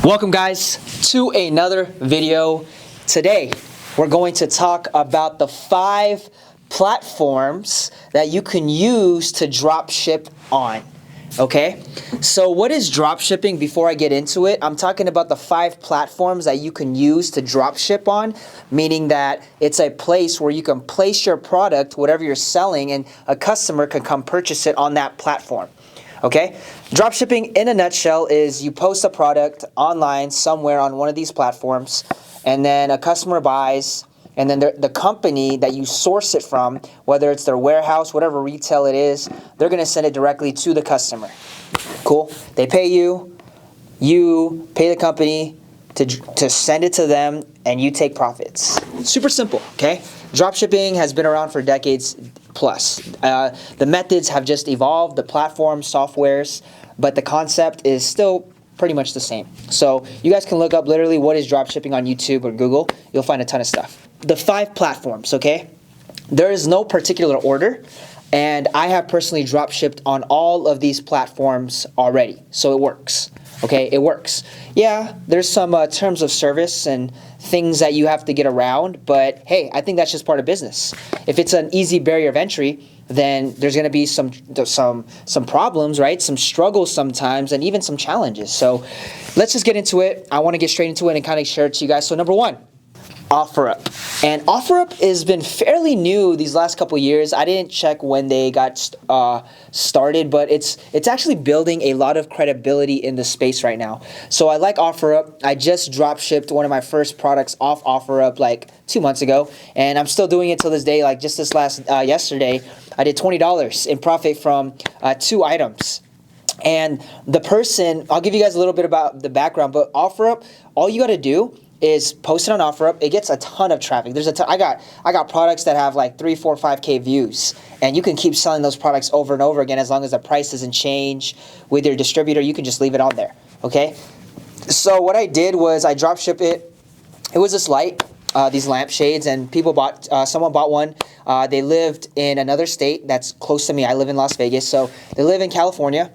Welcome guys to another video. Today we're going to talk about the 5 platforms that you can use to drop ship on. Okay, so what is drop shipping? Before I get into it, I'm talking about the 5 platforms that you can use to drop ship on, meaning that it's a place where you can place your product, whatever you're selling, and a customer can come purchase it on that platform. Okay, dropshipping in a nutshell is you post a product online somewhere on one of these platforms, and then a customer buys, and then the company that you source it from, whether it's their warehouse, whatever retail it is, they're going to send it directly to the customer. Cool. They pay you, you pay the company to send it to them, and you take profits. Super simple, okay? Dropshipping has been around for decades plus. The methods have just evolved, the platforms, softwares, but the concept is still pretty much the same. So you guys can look up literally what is dropshipping on YouTube or Google. You'll find a ton of stuff. The 5 platforms, okay? There is no particular order, and I have personally dropshipped on all of these platforms already, so it works. Okay, it works. Yeah, there's some terms of service and things that you have to get around, but hey, I think that's just part of business. If it's an easy barrier of entry, then there's going to be some problems, right? Some struggles sometimes, and even some challenges. So let's just get into it. I want to get straight into it and kind of share it to you guys. So number 1, Offerup. And Offerup has been fairly new these last couple years. I didn't check when they got started, but it's actually building a lot of credibility in the space right now. So I like Offerup. I just drop shipped one of my first products off Offerup like 2 months ago, and I'm still doing it till this day. Like just this last yesterday, I did $20 in profit from 2 items. And the person, I'll give you guys a little bit about the background, but Offerup, all you got to do is post it on Offerup. It gets a ton of traffic. There's a ton, I got products that have like 3, 4, 5K views, and you can keep selling those products over and over again as long as the price doesn't change with your distributor. You can just leave it on there. Okay. So what I did was I drop ship it. It was this light, these lampshades, and people bought. Someone bought one. They lived in another state that's close to me. I live in Las Vegas, so they live in California.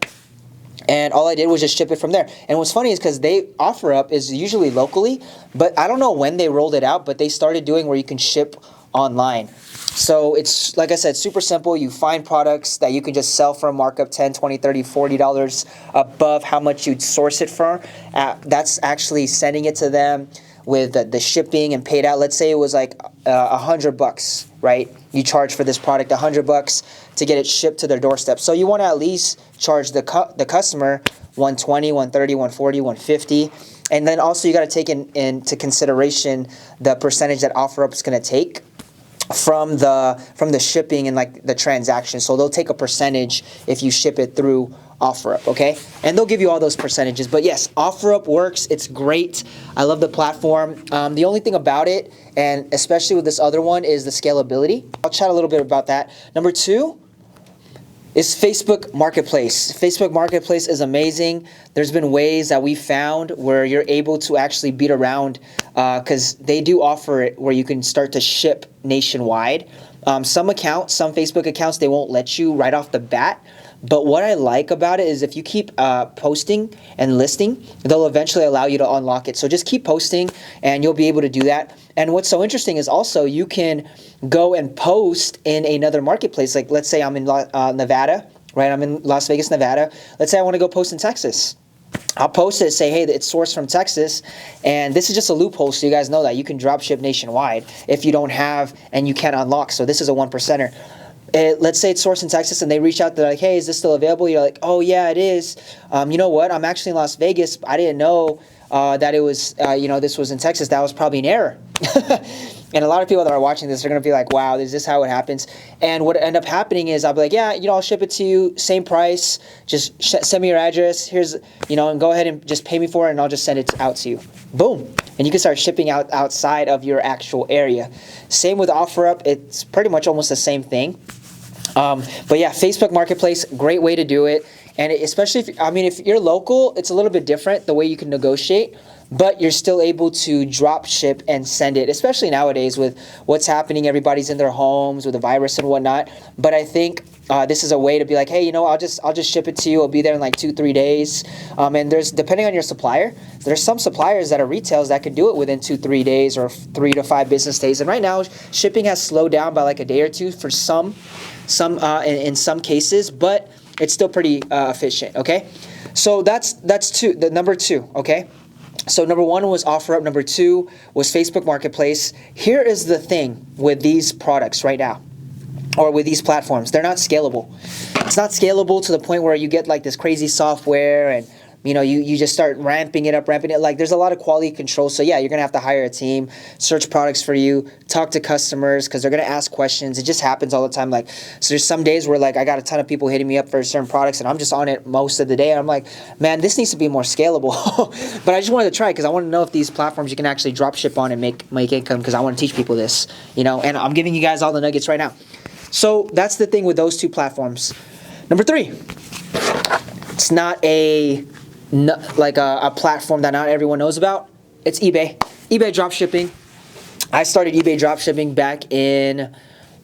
And all I did was just ship it from there. And what's funny is because Offerup is usually locally, but I don't know when they rolled it out, but they started doing where you can ship online. So it's, like I said, super simple. You find products that you can just sell for a markup, $10, $20, $30, $40 above how much you'd source it for. That's actually sending it to them with the shipping and paid out. Let's say it was like $100, right? You charge for this product $100 to get it shipped to their doorstep. So you want to at least charge the customer $120, $130, $140, $150, and then also you got to take into consideration the percentage that Offerup is going to take from the shipping and like the transaction. So they'll take a percentage if you ship it through Offerup, okay? And they'll give you all those percentages. But yes, Offerup works. It's great. I love the platform. The only thing about it, and especially with this other one, is the scalability. I'll chat a little bit about that. Number 2 is Facebook Marketplace. Facebook Marketplace is amazing. There's been ways that we found where you're able to actually beat around because they do offer it where you can start to ship nationwide. Some Facebook accounts, they won't let you right off the bat. But what I like about it is if you keep posting and listing, they'll eventually allow you to unlock it. So just keep posting and you'll be able to do that. And what's so interesting is also you can go and post in another marketplace. Like let's say I'm in Nevada, right? I'm in Las Vegas, Nevada. Let's say I want to go post in Texas. I'll post it, say, hey, it's sourced from Texas, and this is just a loophole so you guys know that you can drop ship nationwide if you don't have and you can't unlock. So this is a 1%er. Let's say it's sourced in Texas and they reach out, they're like, hey, is this still available? You're like, oh yeah, it is. You know what? I'm actually in Las Vegas. I didn't know that it was, this was in Texas. That was probably an error. And a lot of people that are watching this are going to be like, wow, is this how it happens? And what end up happening is I'll be like, yeah, I'll ship it to you, same price. Just send me your address. Here's, and go ahead and just pay me for it and I'll just send it out to you. Boom. And you can start shipping outside of your actual area. Same with Offerup. It's pretty much almost the same thing. But yeah, Facebook Marketplace, great way to do it. And especially if you're local, it's a little bit different the way you can negotiate. but you're still able to drop ship and send it, especially nowadays with what's happening. Everybody's in their homes with the virus and whatnot. But I think this is a way to be like, hey, you know, I'll just ship it to you. It'll be there in like 2-3 days. And there's, depending on your supplier, there's some suppliers that are retails that can do it within 2-3 days or 3 to 5 business days. And right now, shipping has slowed down by like a day or two for some in some cases, but it's still pretty efficient. Okay, so that's the number two. Okay. So number one was Offerup. Number two was Facebook Marketplace. Here is the thing with these products right now, or with these platforms. They're not scalable. It's not scalable to the point where you get like this crazy software and you know, you just start ramping it up. Like there's a lot of quality control. So yeah, you're gonna have to hire a team, search products for you, talk to customers because they're gonna ask questions. It just happens all the time. Like, so there's some days where like I got a ton of people hitting me up for certain products and I'm just on it most of the day. And I'm like, man, this needs to be more scalable. But I just wanted to try because I want to know if these platforms you can actually drop ship on and make income because I want to teach people this, you know, and I'm giving you guys all the nuggets right now. So that's the thing with those two platforms. Number three, it's not a platform that not everyone knows about. It's eBay. eBay dropshipping. I started eBay dropshipping back in,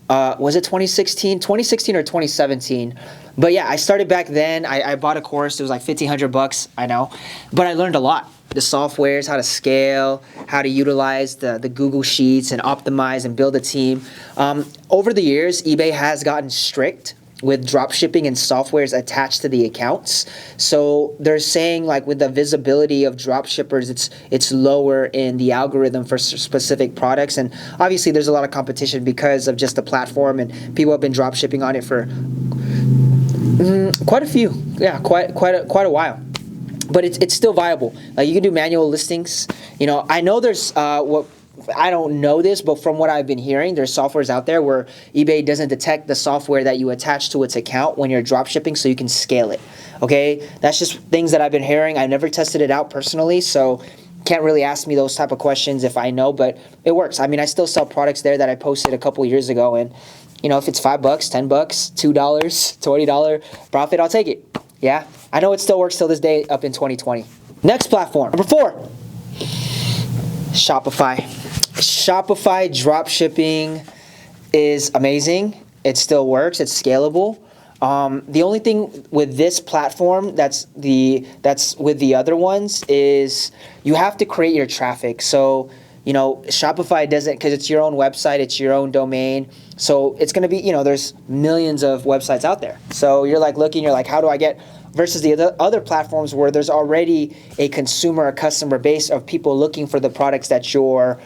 was it 2016 or 2017? But yeah, I started back then. I bought a course. It was like $1,500, I know. But I learned a lot. The softwares, how to scale, how to utilize the Google Sheets and optimize and build a team. Over the years, eBay has gotten strict with drop shipping and softwares attached to the accounts. So they're saying like with the visibility of drop shippers, it's lower in the algorithm for specific products. And obviously there's a lot of competition because of just the platform and people have been drop shipping on it for quite a while. But it's still viable. Like you can do manual listings. You know, I know there's I don't know this, but from what I've been hearing, there's softwares out there where eBay doesn't detect the software that you attach to its account when you're drop shipping, so you can scale it. Okay, that's just things that I've been hearing. I've never tested it out personally, so can't really ask me those type of questions if I know, but it works. I mean, I still sell products there that I posted a couple years ago, and you know, if it's $5, $10, $2, $20 profit, I'll take it. Yeah, I know it still works till this day up in 2020. Next platform, number 4, Shopify. Shopify dropshipping is amazing. It still works. It's scalable. The only thing with this platform that's with the other ones is you have to create your traffic. So, you know, Shopify doesn't, because it's your own website, it's your own domain. So it's going to be, you know, there's millions of websites out there. So you're like looking, you're like, how do I get, versus the other platforms where there's already a consumer, a customer base of people looking for the products that you're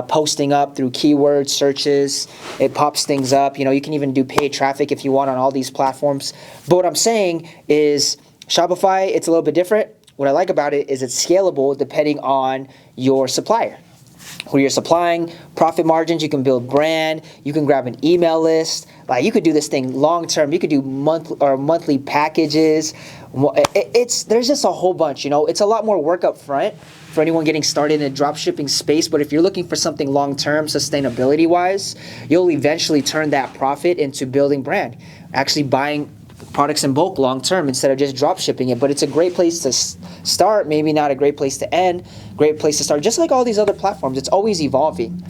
posting up through keyword searches. It pops things up. You know, you can even do paid traffic if you want on all these platforms. But what I'm saying is Shopify, it's a little bit different. What I like about it is it's scalable depending on your supplier. Who you're supplying, profit margins, you can build brand, you can grab an email list. Like you could do this thing long term. You could do monthly packages. There's just a whole bunch, you know. It's a lot more work up front for anyone getting started in the drop shipping space, but if you're looking for something long term, sustainability wise, you'll eventually turn that profit into building brand, actually buying products in bulk long term instead of just drop shipping it. But it's a great place to start, maybe not a great place to end, great place to start. Just like all these other platforms, it's always evolving,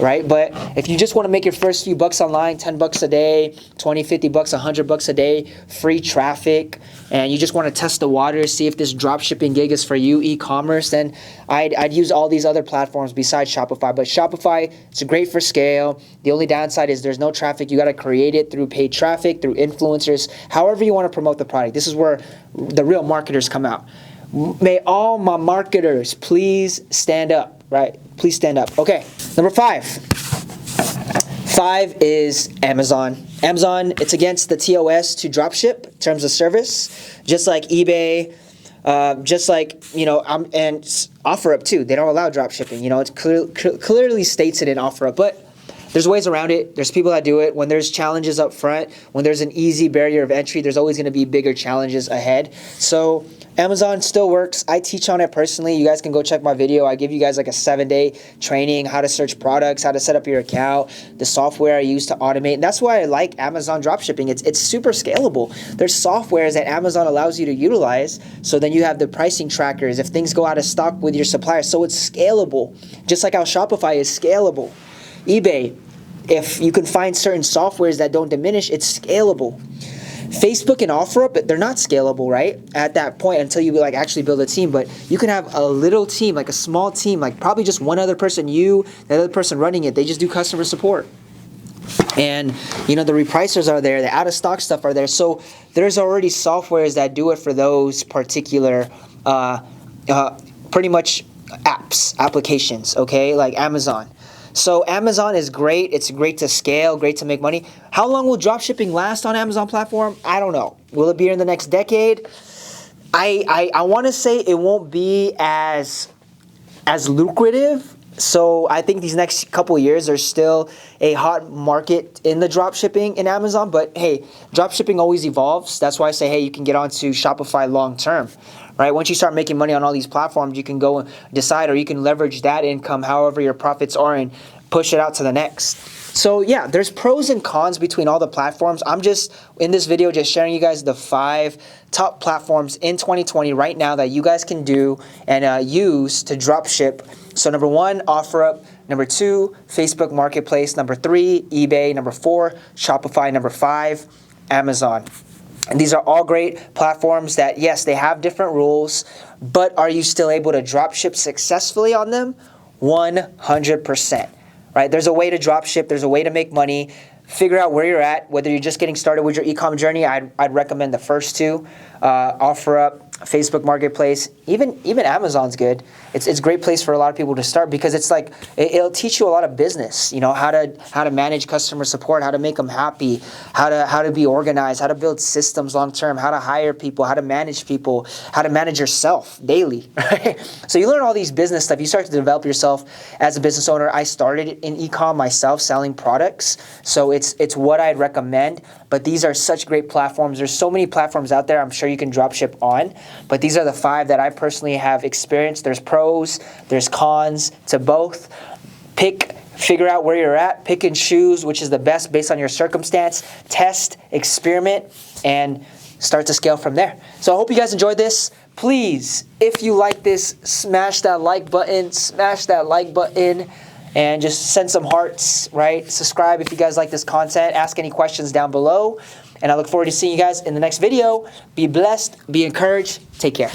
right? But if you just want to make your first few bucks online, $10 a day, 20, 50 bucks, $100 a day, free traffic, and you just want to test the waters, see if this drop shipping gig is for you, e-commerce, then I'd use all these other platforms besides Shopify. But Shopify, it's great for scale. The only downside is there's no traffic. You got to create it through paid traffic, through influencers, however you want to promote the product. This is where the real marketers come out. May all my marketers please stand up, right? Please stand up. Okay, number 5. 5 is Amazon. Amazon, it's against the TOS to dropship terms of service, just like eBay, just like, you know, and Offerup too. They don't allow dropshipping. You know, it clearly states it in Offerup, but there's ways around it. There's people that do it. When there's challenges up front, when there's an easy barrier of entry, there's always going to be bigger challenges ahead. So Amazon still works. I teach on it personally. You guys can go check my video. I give you guys like a 7-day training, how to search products, how to set up your account, the software I use to automate. And that's why I like Amazon dropshipping. It's super scalable. There's softwares that Amazon allows you to utilize. So then you have the pricing trackers if things go out of stock with your suppliers. So it's scalable, just like how Shopify is scalable. eBay, if you can find certain softwares that don't diminish, it's scalable. Facebook and Offerup, they're not scalable, right? At that point until you like actually build a team, but you can have a little team, like a small team, like probably just one other person, you, the other person running it, they just do customer support. And you know, the repricers are there, the out of stock stuff are there. So there's already softwares that do it for those particular pretty much applications, okay? Like Amazon. So Amazon is great. It's great to scale, great to make money. How long will dropshipping last on Amazon platform? I don't know. Will it be in the next decade? I want to say it won't be as lucrative. So I think these next couple of years there's still a hot market in the dropshipping in Amazon. But hey, dropshipping always evolves. That's why I say, hey, you can get onto Shopify long term. Right? Once you start making money on all these platforms, you can go and decide, or you can leverage that income however your profits are and push it out to the next. So yeah, there's pros and cons between all the platforms. I'm just, in this video, just sharing you guys the 5 top platforms in 2020 right now that you guys can do and use to drop ship. So number 1, Offerup. Number 2, Facebook Marketplace. Number 3, eBay. Number 4, Shopify. Number 5, Amazon. And these are all great platforms that, yes, they have different rules, but are you still able to drop ship successfully on them? 100%, right? There's a way to drop ship. There's a way to make money. Figure out where you're at. Whether you're just getting started with your e-com journey, I'd recommend the first 2, Offerup, Facebook Marketplace, even Amazon's good. It's a great place for a lot of people to start because it's like it'll teach you a lot of business. You know, how to manage customer support, how to make them happy, how to be organized, how to build systems long term, how to hire people, how to manage people, how to manage yourself daily. Right? So you learn all these business stuff. You start to develop yourself as a business owner. I started in e-com myself, selling products, so it's what I'd recommend. But these are such great platforms. There's so many platforms out there I'm sure you can drop ship on. But these are the 5 that I personally have experienced. There's pros, there's cons to both. Figure out where you're at, pick and choose which is the best based on your circumstance, test, experiment, and start to scale from there. So I hope you guys enjoyed this. Please, if you like this, smash that like button, and just send some hearts, right? Subscribe if you guys like this content. Ask any questions down below. And I look forward to seeing you guys in the next video. Be blessed, be encouraged, take care.